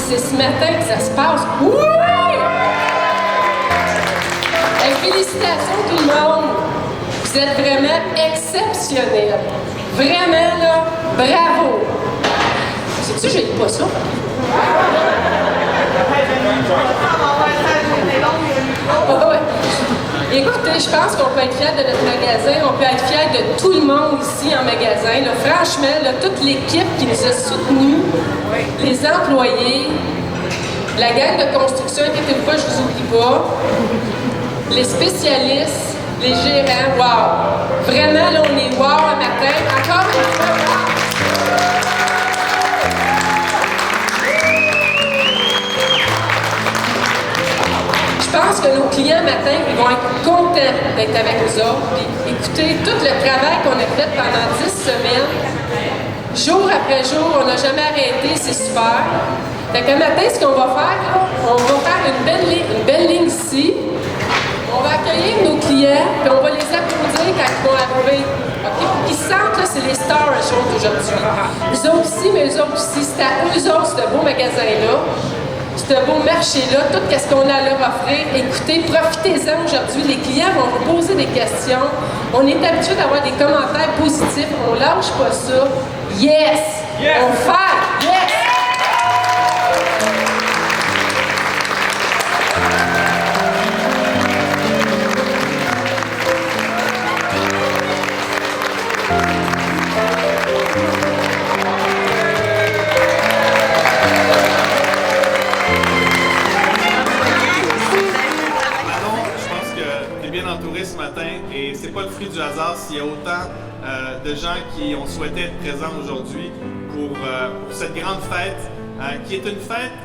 c'est ce matin que ça se passe. Oui! Félicitations tout le monde! Vous êtes vraiment exceptionnels. Vraiment, là, bravo! Sais-tu, je n'ai pas ça? Oh, ouais. Écoutez, je pense qu'on peut être fiers de notre magasin, on peut être fiers de tout le monde ici en magasin. Là, franchement, là, toute l'équipe qui nous a soutenus, les employés, la gang de construction, inquiétez-vous pas, je vous oublie pas, les spécialistes, les gérants, wow! Vraiment, là, on est wow un matin. Encore une fois, wow! Je pense que nos clients, matin, ils vont être contents d'être avec nous autres. Puis, écoutez, tout le travail qu'on a fait pendant 10 semaines, jour après jour, on n'a jamais arrêté, c'est super. Fait que matin, ce qu'on va faire, là, on va faire une belle ligne ici. On va accueillir nos clients, puis on va les applaudir quand ils vont arriver. Okay? Pour qu'ils sentent, là, c'est les stars show d'aujourd'hui. Eux autres aussi, mais eux autres aussi. C'est à eux autres, ce beau magasin-là. Ce beau marché-là, tout ce qu'on a à leur offrir. Écoutez, profitez-en aujourd'hui. Les clients vont vous poser des questions. On est habitué d'avoir des commentaires positifs. On lâche pas ça. Yes! Yes! On fait! Yes! Ce matin, et c'est pas le fruit du hasard s'il y a autant de gens qui ont souhaité être présents aujourd'hui pour cette grande fête, qui est une fête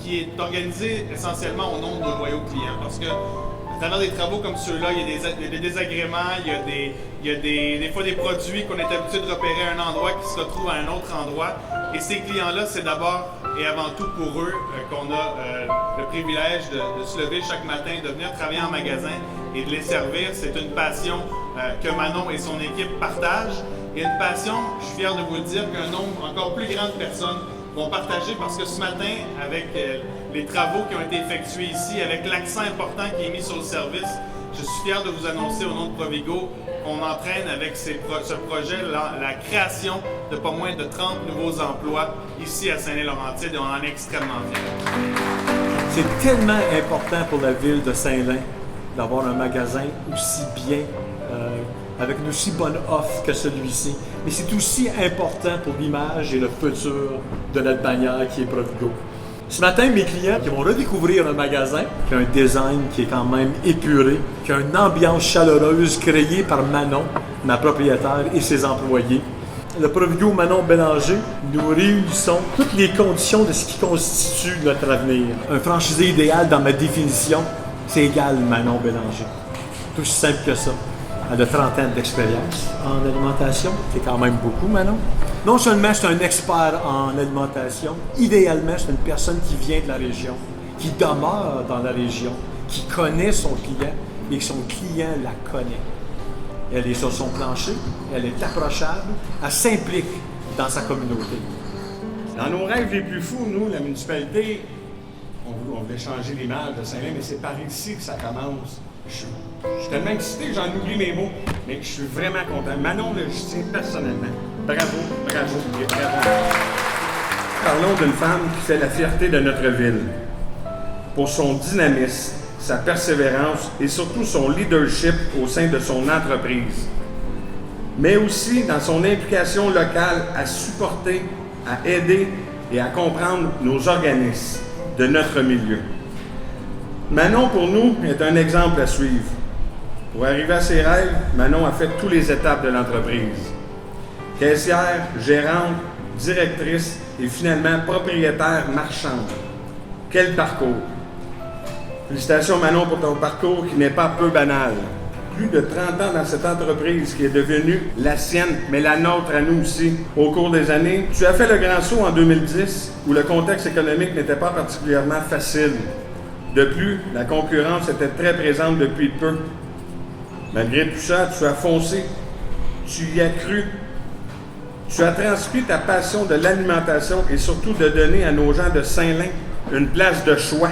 qui est organisée essentiellement au nom de nos loyaux clients. Parce que à travers des travaux comme ceux-là, il y a des désagréments, il y a des fois des produits qu'on est habitué de repérer à un endroit qui se retrouvent à un autre endroit. Et ces clients-là, c'est d'abord et avant tout pour eux qu'on a le privilège de se lever chaque matin, de venir travailler en magasin et de les servir. C'est une passion que Manon et son équipe partagent. Et une passion, je suis fier de vous le dire, qu'un nombre encore plus grand de personnes vont partager parce que ce matin, avec les travaux qui ont été effectués ici, avec l'accent important qui est mis sur le service, je suis fier de vous annoncer au nom de Provigo qu'on entraîne avec ce projet la création de pas moins de 30 nouveaux emplois ici à Saint-Lin-Laurentide et on en est extrêmement fiers. C'est tellement important pour la ville de Saint-Lin d'avoir un magasin aussi bien, avec une aussi bonne offre que celui-ci. Mais c'est aussi important pour l'image et le futur de notre bannière qui est Provigo. Ce matin, mes clients qui vont redécouvrir un magasin qui a un design qui est quand même épuré, qui a une ambiance chaleureuse créée par Manon, ma propriétaire, et ses employés. Le Provigo Manon Bélanger, nous réunissons toutes les conditions de ce qui constitue notre avenir. Un franchisé idéal dans ma définition, c'est égal Manon Bélanger. Tout aussi simple que ça. Elle a 30 ans d'expérience en alimentation, c'est quand même beaucoup, Manon. Non seulement c'est un expert en alimentation, idéalement c'est une personne qui vient de la région, qui demeure dans la région, qui connaît son client et que son client la connaît. Elle est sur son plancher, elle est approchable, elle s'implique dans sa communauté. Dans nos rêves les plus fous, nous, la municipalité, on voulait changer l'image de Saint-Lin, mais c'est par ici que ça commence. Je suis tellement excité, j'en oublie mes mots, mais je suis vraiment content. Manon le tiens personnellement. Bravo, bravo, bravo. Parlons d'une femme qui fait la fierté de notre ville. Pour son dynamisme, sa persévérance et surtout son leadership au sein de son entreprise. Mais aussi dans son implication locale à supporter, à aider et à comprendre nos organismes de notre milieu. Manon, pour nous, est un exemple à suivre. Pour arriver à ses rêves, Manon a fait toutes les étapes de l'entreprise. Caissière, gérante, directrice et finalement propriétaire marchande. Quel parcours! Félicitations Manon pour ton parcours qui n'est pas peu banal. Plus de 30 ans dans cette entreprise qui est devenue la sienne, mais la nôtre à nous aussi. Au cours des années, tu as fait le grand saut en 2010 où le contexte économique n'était pas particulièrement facile. De plus, la concurrence était très présente depuis peu. Malgré tout ça, tu as foncé, tu y as cru, Tu as transmis ta passion de l'alimentation et surtout de donner à nos gens de Saint-Lin une place de choix.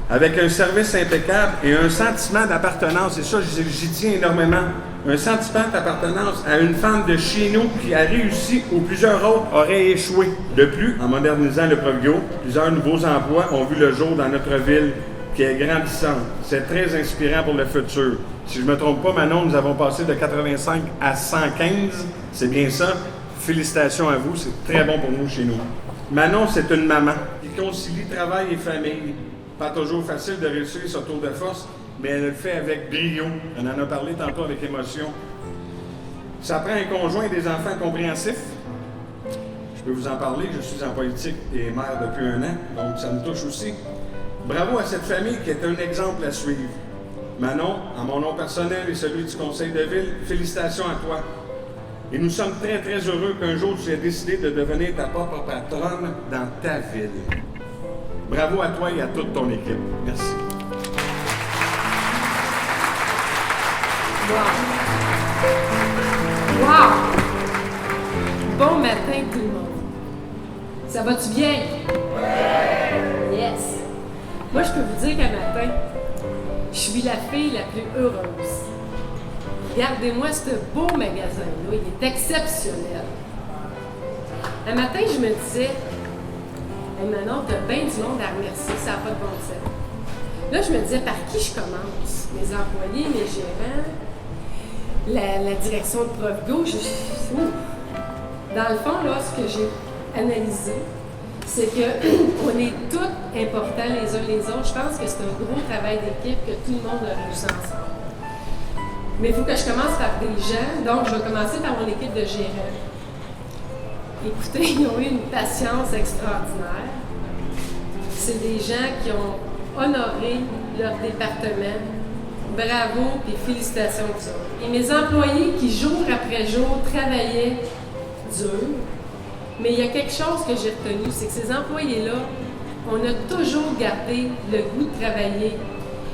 Avec un service impeccable et un sentiment d'appartenance, et ça, j'y tiens énormément, un sentiment d'appartenance à une femme de chez nous qui a réussi où plusieurs autres auraient échoué. De plus, en modernisant le Provigo, plusieurs nouveaux emplois ont vu le jour dans notre ville qui est grandissante. C'est très inspirant pour le futur. Si je ne me trompe pas, Manon, nous avons passé de 85 à 115. C'est bien ça. Félicitations à vous. C'est très bon pour nous chez nous. Manon, c'est une maman qui concilie travail et famille. Pas toujours facile de réussir ce tour de force, mais elle le fait avec brio. On en a parlé tantôt avec émotion. Ça prend un conjoint et des enfants compréhensifs. Je peux vous en parler. Je suis en politique et maire depuis 1 an, donc ça me touche aussi. Bravo à cette famille qui est un exemple à suivre. Manon, en mon nom personnel et celui du conseil de ville, félicitations à toi. Et nous sommes très, très heureux qu'un jour tu aies décidé de devenir ta propre patronne dans ta ville. Bravo à toi et à toute ton équipe. Merci. Wow! Wow! Bon matin tout le monde. Ça va-tu bien? Yes! Moi, je peux vous dire qu'un matin, je suis la fille la plus heureuse. Regardez-moi ce beau magasin-là, il est exceptionnel. Un matin, je me disais, hey Manon, t'as bien du monde à remercier, ça n'a pas de bon sens. Là, je me disais, par qui je commence? Mes employés, mes gérants, la direction de Provigo. Dans le fond, là, ce que j'ai analysé, c'est qu'on est tous importants les uns les autres. Je pense que c'est un gros travail d'équipe que tout le monde a réussi ensemble. Mais il faut que je commence par des gens, donc je vais commencer par mon équipe de gérants. Écoutez, ils ont eu une patience extraordinaire. C'est des gens qui ont honoré leur département. Bravo et félicitations pour ça. Et mes employés qui, jour après jour, travaillaient dur. Mais il y a quelque chose que j'ai retenu, c'est que ces employés-là, on a toujours gardé le goût de travailler,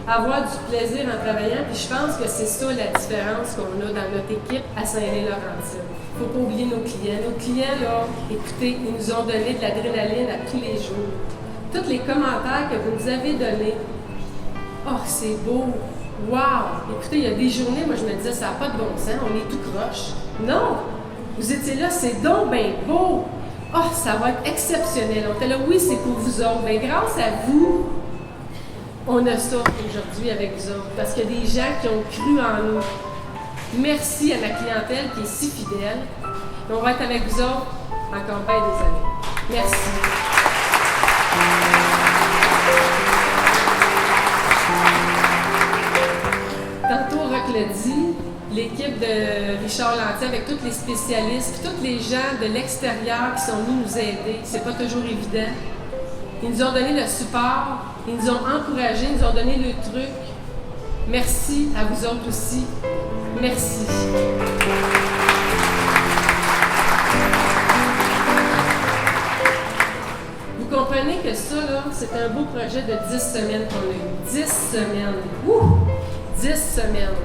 avoir du plaisir en travaillant, puis je pense que c'est ça la différence qu'on a dans notre équipe à Saint-Lin-Laurentide. Il ne faut pas oublier nos clients. Nos clients, là, écoutez, ils nous ont donné de l'adrénaline à tous les jours. Tous les commentaires que vous nous avez donnés, oh, c'est beau! Wow! Écoutez, il y a des journées, moi je me disais, ça n'a pas de bon sens, on est tout croche. Non! Vous étiez là, c'est donc bien beau! Oh, ça va être exceptionnel. On était là, oui, c'est pour vous autres. Bien, grâce à vous, on a ça aujourd'hui avec vous autres. Parce qu'il y a des gens qui ont cru en nous. Merci à ma clientèle qui est si fidèle. Et on va être avec vous autres encore bien des années. Merci. Tantôt, Roch l'a dit, l'équipe de Richard Lantier avec tous les spécialistes, puis tous les gens de l'extérieur qui sont venus nous aider. C'est pas toujours évident. Ils nous ont donné le support, ils nous ont encouragés, ils nous ont donné le truc. Merci à vous autres aussi. Merci. Vous comprenez que ça, là, c'est un beau projet de 10 semaines qu'on a eu. 10 semaines. Ouh! 10 semaines.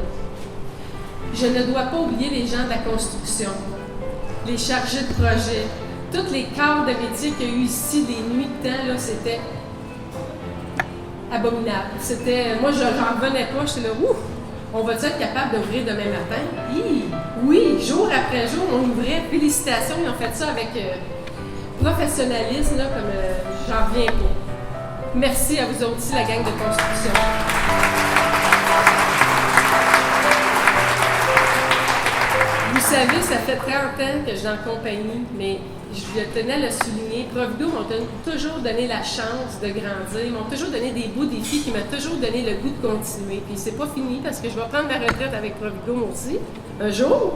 Je ne dois pas oublier les gens de la construction, les chargés de projet, tous les corps de métier qu'il y a eu ici, des nuits de temps, là, c'était abominable. C'était, moi, j'en revenais pas, j'étais là, ouf, on va-tu être capable d'ouvrir demain matin? Oui, jour après jour, on ouvrait. Félicitations, ils ont fait ça avec professionnalisme, là, comme j'en reviens pas. Merci à vous autres aussi, la gang de construction. Vous savez, ça fait 30 ans que je suis en compagnie, mais je tenais à le souligner. Provigo m'ont toujours donné la chance de grandir, m'ont toujours donné des beaux défis qui m'ont toujours donné le goût de continuer. Puis c'est pas fini parce que je vais prendre ma retraite avec Provigo moi aussi, un jour.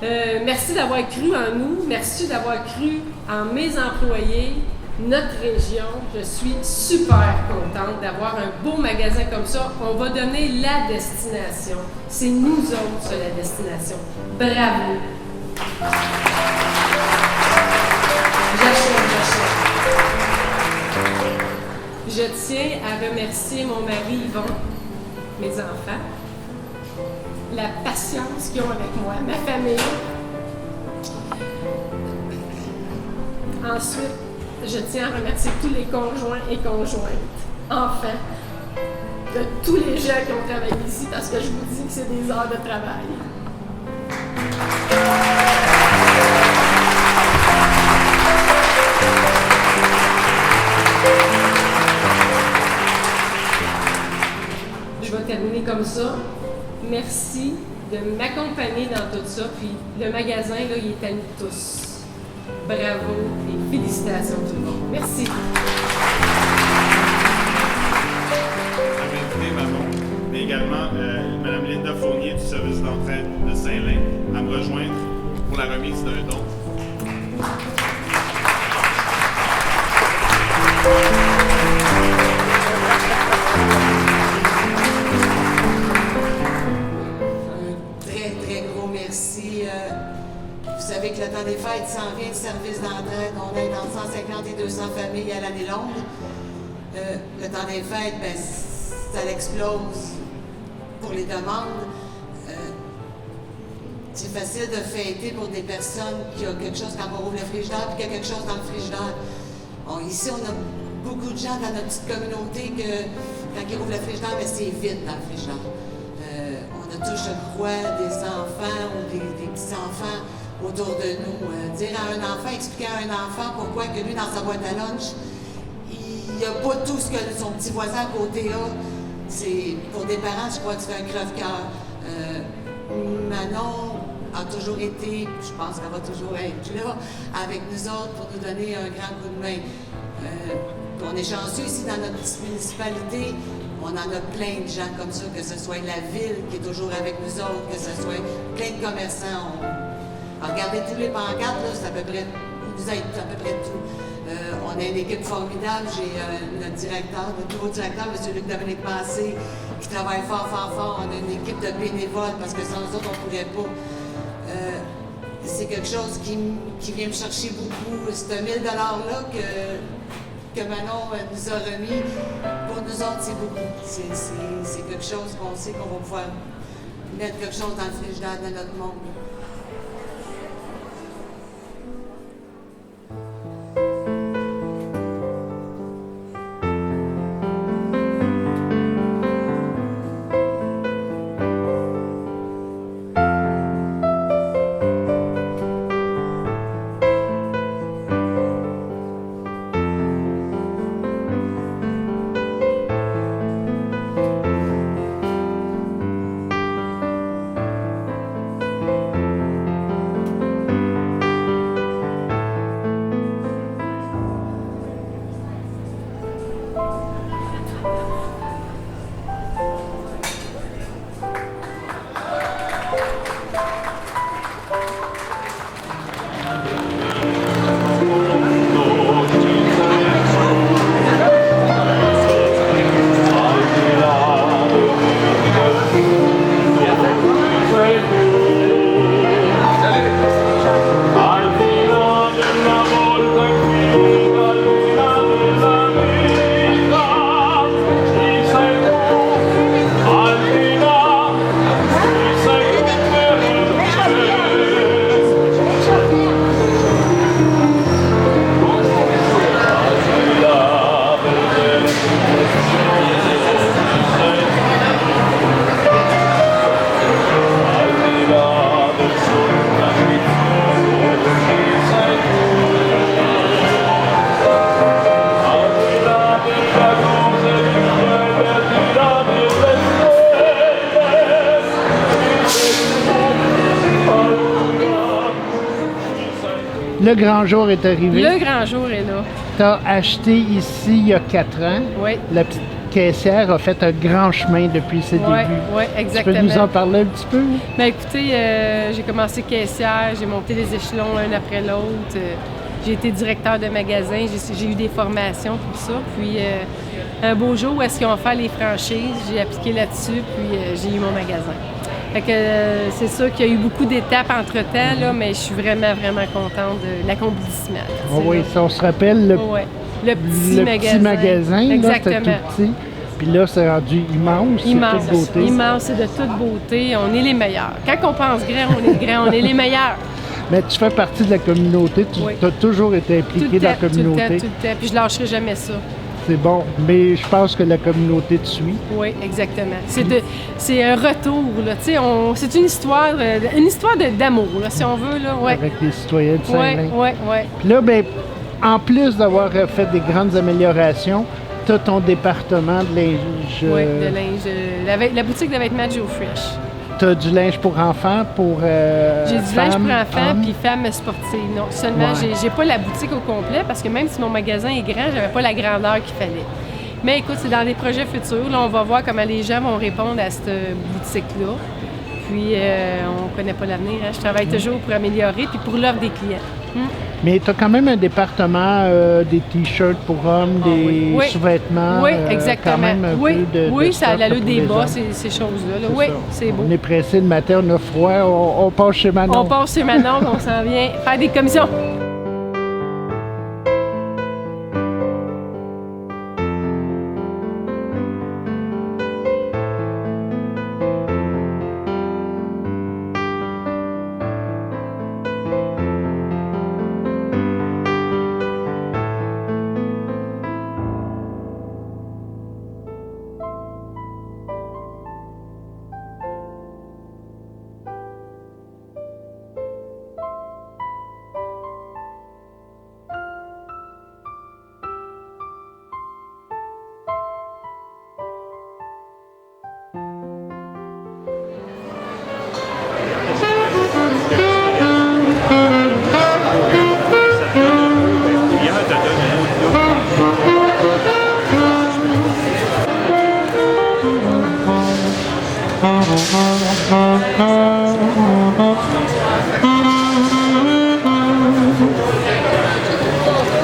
Merci d'avoir cru en nous, merci d'avoir cru en mes employés, notre région. Je suis super contente d'avoir un beau magasin comme ça. On va donner la destination. C'est nous autres sur la destination. Bravo! Je tiens à remercier mon mari Yvon, mes enfants, la patience qu'ils ont avec moi, ma famille. Ensuite, je tiens à remercier tous les conjoints et conjointes, enfants, de tous les gens qui ont travaillé ici, parce que je vous dis que c'est des heures de travail. Je vais terminer comme ça. Merci de m'accompagner dans tout ça. Puis le magasin, là, il est à nous tous. Bravo et félicitations tout le monde. Merci. Maman, mais également Mme Linda Fournier du service d'entraide de Saint-Lin à me rejoindre pour la remise d'un don. Très gros merci. Vous savez que le temps des fêtes s'en vient, le service d'entraide. On est dans 150 et 200 familles à l'année longue. Le temps des fêtes, ben, ça explose pour les demandes. C'est facile de fêter pour des personnes qui ont quelque chose quand on ouvre le frigidaire puis qu'il y a quelque chose dans le frigidaire. Ici, on a beaucoup de gens dans notre petite communauté que quand ils ouvrent le frigidaire, ben, c'est vide dans le frigidaire. On a tous, je crois, des enfants ou des petits-enfants autour de nous. Dire à un enfant, expliquer à un enfant pourquoi que lui, dans sa boîte à lunch, il n'y a pas tout ce que son petit voisin à côté a. C'est, pour des parents, je crois que c'est un crève-cœur. Manon a toujours été, je pense qu'elle va toujours être là, avec nous autres pour nous donner un grand coup de main. On est chanceux ici dans notre petite municipalité. On en a plein de gens comme ça, que ce soit la ville qui est toujours avec nous autres, que ce soit plein de commerçants. Regardez tous les pancartes, là, c'est à peu près, vous êtes à peu près tout. On a une équipe formidable. J'ai notre directeur, notre nouveau directeur, M. Luc-Dominique Massé, qui travaille fort. On a une équipe de bénévoles parce que sans eux autres, on ne pourrait pas. C'est quelque chose qui vient me chercher beaucoup. C'est un 1000 $ là que Manon nous a remis. Pour nous autres, c'est beaucoup. C'est quelque chose qu'on sait qu'on va pouvoir mettre quelque chose dans le frigidaire de notre monde. Le grand jour est arrivé. Le grand jour est là. Tu as acheté ici il y a 4 ans. Oui. La petite caissière a fait un grand chemin depuis ses débuts. Oui, exactement. Tu peux nous en parler un petit peu? Ben, écoutez, j'ai commencé caissière, j'ai monté les échelons un après l'autre. J'ai été directeur de magasin, j'ai eu des formations, tout ça. Puis un beau jour où est-ce qu'ils ont fait les franchises, j'ai appliqué là-dessus, puis j'ai eu mon magasin. Fait que c'est sûr qu'il y a eu beaucoup d'étapes entre-temps, là, mais je suis vraiment contente de l'accomplissement. Oh oui, ça, on se rappelle le petit magasin. Exactement. Là, c'était tout petit. Puis là, c'est rendu immense, c'est de toute beauté. Immense, c'est de toute beauté. On est les meilleurs. Quand on pense grand, on est grand, on est les meilleurs. Mais tu fais partie de la communauté, tu Oui. as toujours été Tout impliqué le dans la temps, tout le communauté. temps, tout le temps. Puis je lâcherai jamais ça. C'est bon, mais je pense que la communauté te suit. Oui, exactement. C'est un retour, là. Tu sais, c'est une histoire d'amour, là, si on veut, là. Ouais. Avec les citoyens de Oui, Saint-Lin. oui, oui. Puis là, ben, en plus d'avoir fait des grandes améliorations, tu as ton département de linge. Oui, de linge. La boutique de vêtements Joe Fresh. Tu as du linge pour enfants, pour J'ai du linge femmes, pour enfants hommes. puis femmes sportives. Non, seulement, Ouais. j'ai pas la boutique au complet parce que même si mon magasin est grand, j'avais pas la grandeur qu'il fallait. Mais écoute, c'est dans des projets futurs. Là, on va voir comment les gens vont répondre à cette boutique-là. Puis, on connaît pas l'avenir. Hein. Je travaille toujours pour améliorer puis pour l'offre des clients. Mais tu as quand même un département des t-shirts pour hommes, Ah, des oui. Oui. sous-vêtements. Oui, quand exactement. même un Oui, peu de oui, ça a stock, là, l'allure pour des les bas, hommes. ces choses-là. Là. C'est Oui, ça. c'est beau. On est pressé le matin, on a froid, on passe chez Manon. On passe chez Manon, on s'en vient faire des commissions.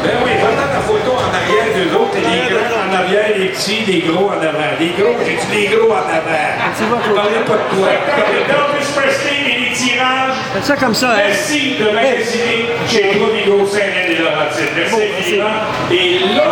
Ben oui, va-t'en ta photo en arrière d'eux autres, et les grands en arrière, les petits, les gros en avant. Les gros, j'ai dit les gros en avant. Je parlais pas de toi. Donc, Presley et les tirages. Fais ça comme ça, hein? Merci de magasiner chez Provigo Saint-Laurent des Laurentides. Merci infiniment. Et là,